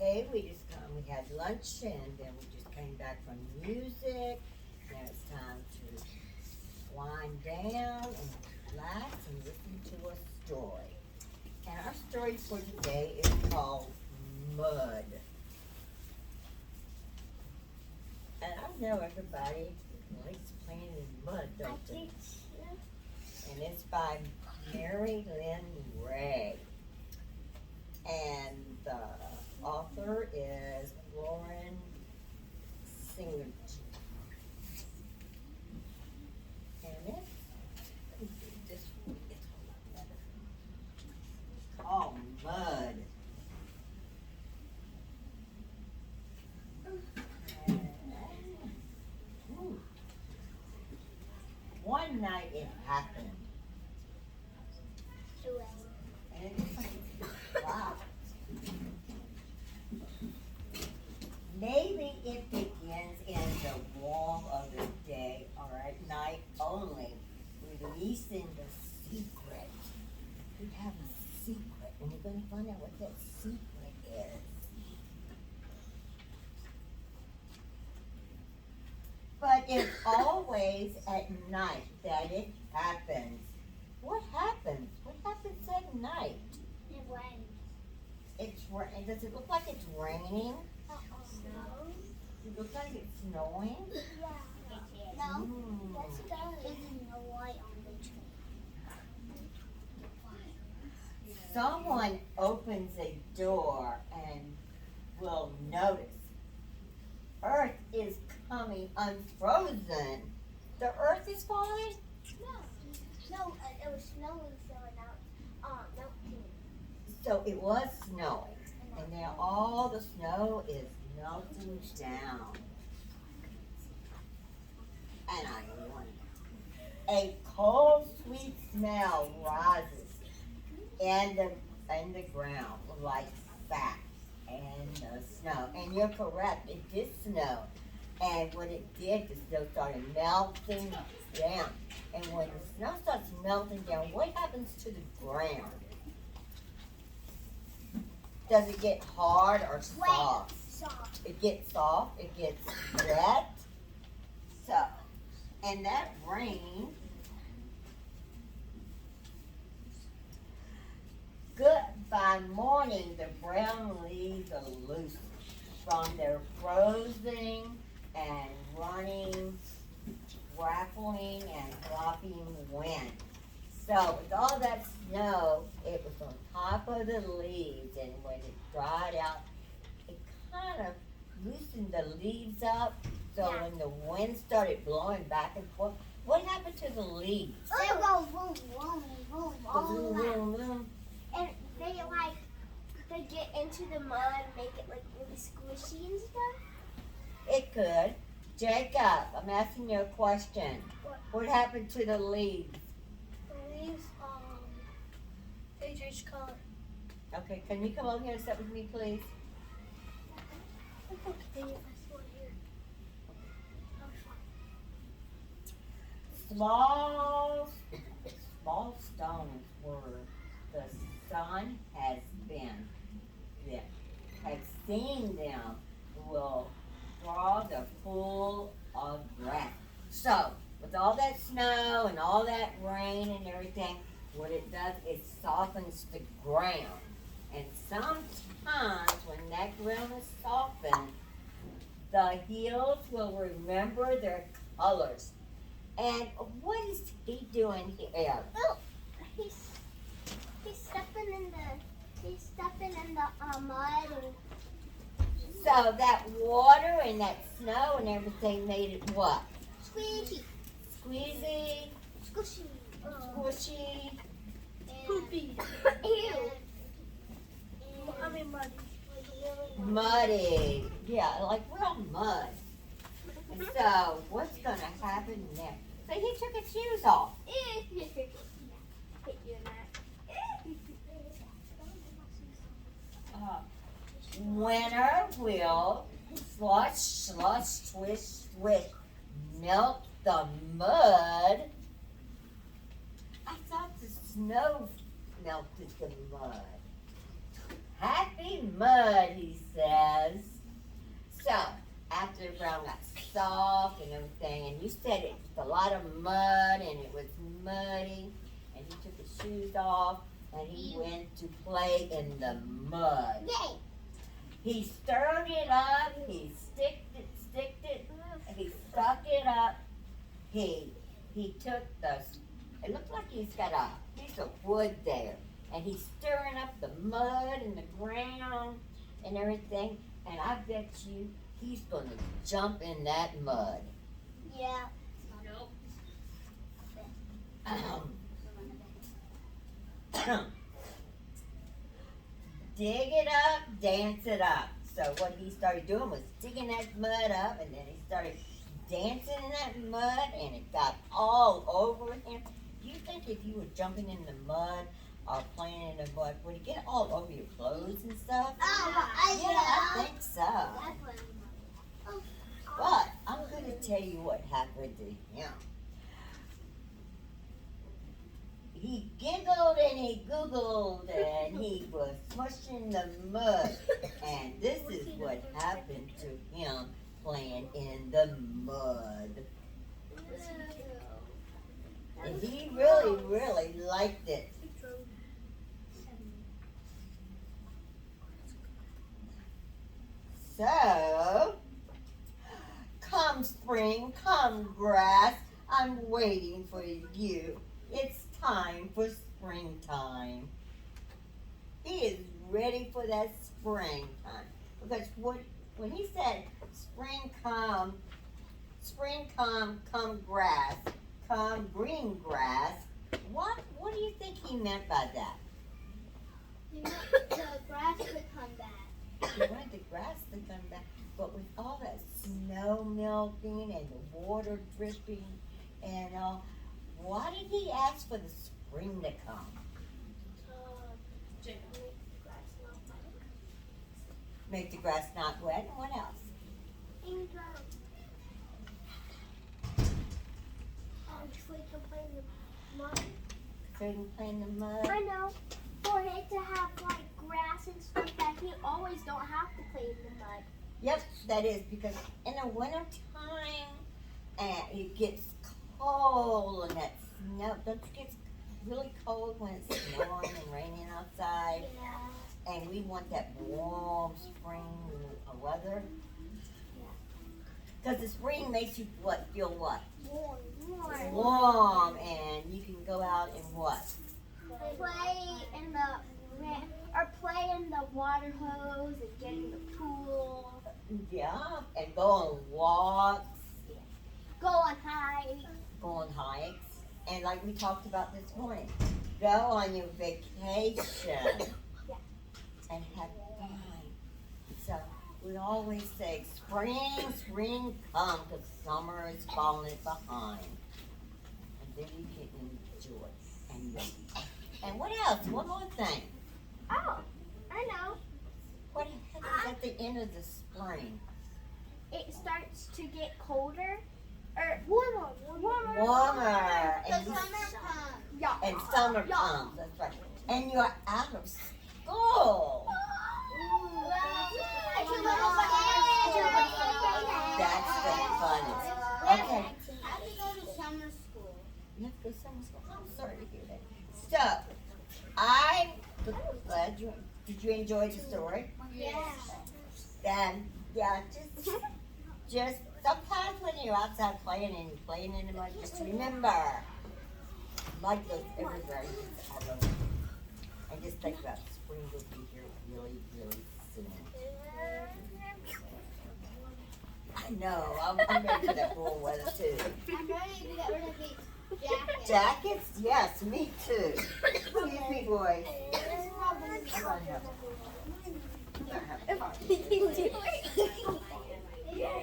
Okay, we had lunch and then we just came back from music. Now it's time to wind down and relax and listen to a story. And our story for today is called Mud. And I know everybody likes playing in mud, don't they? And it's by Mary Lynn Ray. And the author is Lauren Singer. And it's called Mud. One night it happened. And wow. Maybe it begins in the warmth of the day or at night only, releasing the secret. We have a secret, and we're going to find out what that secret is. But it's always at night that it happens. What happens? What happens at night? It rains. It's does it look like it's raining? No. It looks like it's snowing. Yeah. No. That's good. There's no light on the tree. Someone opens a door and will notice Earth is coming unfrozen. The Earth is falling? No, it was snowing, so now it's melting. So it was snowing. And now all the snow is melting down. And I wonder, a cold, sweet smell rises in the ground like fat and the snow. And you're correct, it did snow. And when it did, the snow started melting down. And when the snow starts melting down, what happens to the ground? Does it get hard or soft? Soft. It gets soft, it gets wet. So, and that rain, by morning, the brown leaves are loose from their frozen and running, rattling and flopping wind. So with all that snow, it was on top of the leaves, and when it dried out, it kind of loosened the leaves up. So when the wind started blowing back and forth, what happened to the leaves? They go boom, boom, boom, all Boom, around. boom, boom. And they get into the mud and make it like really squishy and stuff. It could. Jacob, I'm asking you a question. What happened to the leaves? The leaves, they change color. Okay, can you come over here and sit with me, please? It's okay, I swear here. Small stones where the sun has been, that have seen them, will draw the full of breath. So, with all that snow and all that rain and everything, what it does, it softens the ground. And sometimes when that ground is softened, the hills will remember their colors. And what is he doing here? Oh, he's stepping in the mud and. So that water and that snow and everything made it what? Squeaky. Squeezy, Squishy. squishy, Poopy. Ew. I mean muddy. muddy. Yeah, like real mud. And so what's going to happen next? So he took his shoes off. Winter will slush, slush, swish, swish, melt the mud. I thought the snow melted the mud. Happy mud, he said. after the ground got soft and everything, and you said it was a lot of mud and it was muddy, and he took his shoes off and he went to play in the mud. Yay! He stirred it up, he sticked it, he stuck it up, he took it looked like he's got a piece of wood there, and he's stirring up the mud and the ground and everything, and I bet you he's gonna jump in that mud. Yeah. Dig it up, dance it up. So what he started doing was digging that mud up, and then he started dancing in that mud, and it got all over him. Do you think if you were jumping in the mud or playing in the mud, would it get all over your clothes and stuff? Yeah, I think so. But I'm going to tell you what happened to him. He giggled and he googled and he was smushing the mud. And this is what happened to him playing in the mud. And he really, really liked it. So, come spring, come grass, I'm waiting for you. It's time for springtime. He is ready for that springtime. Because when he said spring come grass, come green grass, what do you think he meant by that? The grass would come back. He wanted the grass to come back, but with all that snow melting and the water dripping and all, why did he ask for the spring to come? Make the grass not wet, and what else? So he can play in the mud. So he can play in the mud? I know. For it to have like grass and stuff that he always don't have to play in the mud. Yep, that is because in the winter time, and it gets cold and that snow. Don't you get really cold when it's snowing and raining outside? Yeah. And we want that warm spring weather. Because the spring makes you what? Feel what? Warm. Warm, and you can go out and what? Play in the water hose and get in the pool. Yeah, and go on walks, Go on hikes. go on hikes, and like we talked about this morning, go on your vacation and have fun. So we always say, spring come, because summer is falling behind. And then you can enjoy. And what else? One more thing. Oh, I know. What happens at the end of the spring? It starts to get colder. Or warmer. Warmer. And The you- summer comes. Yeah. And summer Yeah. comes, that's right. And you're out of school. That's the funnest. Okay. I have to go to summer school. You have to go to summer school. I'm sorry to hear that. So, I'm glad did you enjoy the story? Yes. Then, yeah, just sometimes when you're outside playing and you're playing in the mud, just remember, mud goes everywhere. And just think about spring will be here really, really soon. I know, I'm ready for that warm weather too. I'm ready to get rid of these jackets. Jackets? Yes, me too. Excuse me, boys. I'm gonna have a party. Yeah.